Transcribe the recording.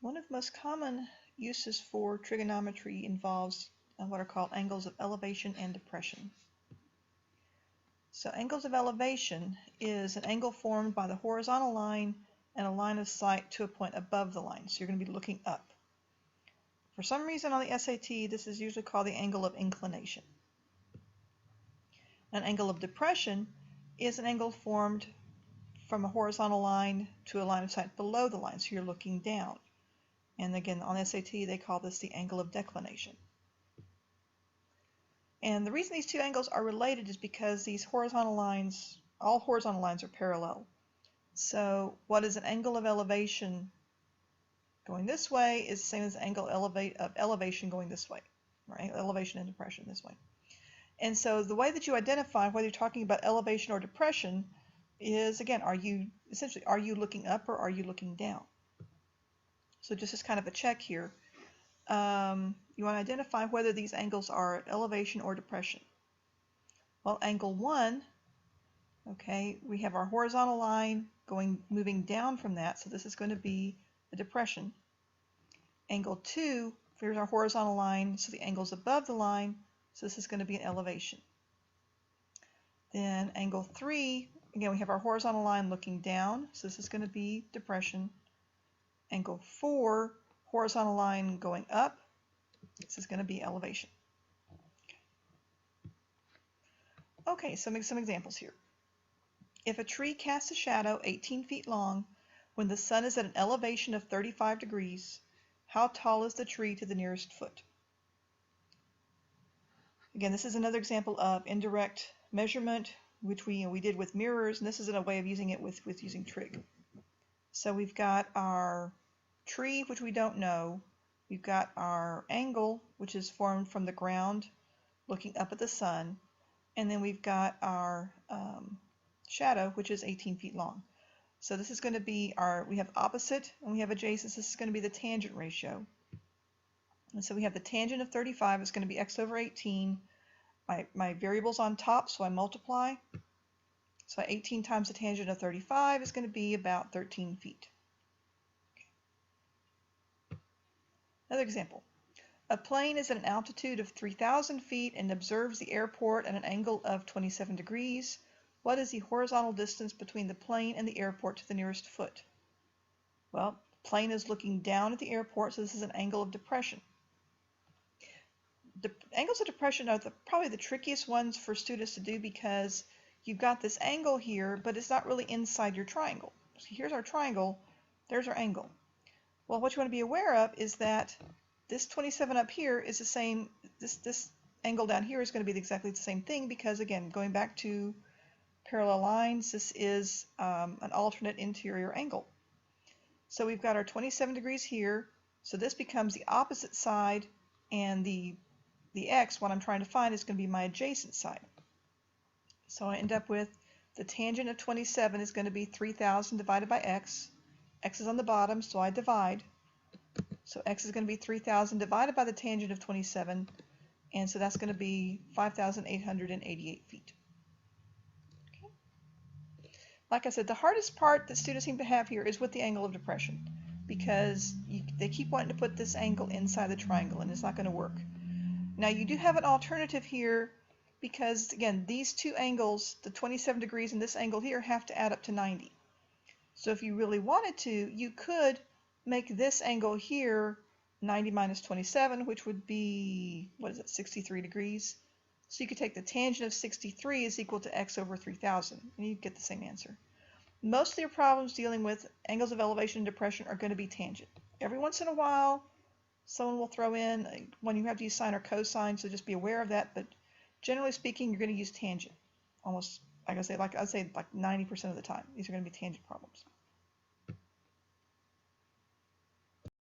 One of the most common uses for trigonometry involves what are called angles of elevation and depression. So angles of elevation is an angle formed by the horizontal line and a line of sight to a point above the line. So you're going to be looking up. For some reason on the SAT, this is usually called the angle of inclination. An angle of depression is an angle formed from a horizontal line to a line of sight below the line, so you're looking down. And again, on SAT, they call this the angle of declination. And the reason these two angles are related is because these horizontal lines, all horizontal lines are parallel. So what is an angle of elevation going this way is the same as the angle of elevation going this way, right? Elevation and depression this way. And so the way that you identify whether you're talking about elevation or depression is, again, are you looking up or are you looking down? So just as kind of a check here, you want to identify whether these angles are at elevation or depression. Well, angle 1, okay, we have our horizontal line moving down from that, so this is going to be a depression. Angle 2, here's our horizontal line, so the angle's above the line, so this is going to be an elevation. Then angle 3, again, we have our horizontal line looking down, so this is going to be depression. Angle 4, horizontal line going up, this is going to be elevation. Okay, some examples here. If a tree casts a shadow 18 feet long when the sun is at an elevation of 35 degrees, how tall is the tree to the nearest foot? Again, this is another example of indirect measurement, which we did with mirrors, and this is a way of using it with using trig. So we've got our tree, which we don't know. We've got our angle, which is formed from the ground looking up at the sun. And then we've got our shadow, which is 18 feet long. So this is going to be we have opposite and we have adjacent. This is going to be the tangent ratio. And so we have the tangent of 35 is going to be x over 18. My variable's on top, so I multiply. So 18 times the tangent of 35 is going to be about 13 feet. Okay. Another example. A plane is at an altitude of 3,000 feet and observes the airport at an angle of 27 degrees. What is the horizontal distance between the plane and the airport to the nearest foot? Well, the plane is looking down at the airport, so this is an angle of depression. The angles of depression are probably the trickiest ones for students to do because you've got this angle here, but it's not really inside your triangle. So here's our triangle, there's our angle. Well, what you want to be aware of is that this 27 up here is the same, this angle down here is going to be exactly the same thing because, again, going back to parallel lines, this is an alternate interior angle. So we've got our 27 degrees here, so this becomes the opposite side, and the x, what I'm trying to find, is going to be my adjacent side. So I end up with the tangent of 27 is going to be 3,000 divided by x. X is on the bottom, so I divide. So x is going to be 3,000 divided by the tangent of 27, and so that's going to be 5,888 feet. Okay. Like I said, the hardest part that students seem to have here is with the angle of depression, because they keep wanting to put this angle inside the triangle, and it's not going to work. Now you do have an alternative here, because again, these two angles, the 27 degrees and this angle here, have to add up to 90. So if you really wanted to, you could make this angle here 90 minus 27, which would be, 63 degrees. So you could take the tangent of 63 is equal to x over 3,000, and you get the same answer. Most of your problems dealing with angles of elevation and depression are going to be tangent. Every once in a while, someone will throw in when you have to use sine or cosine, so just be aware of that, but generally speaking, you're going to use tangent. Almost, I'd say like 90% of the time. These are going to be tangent problems.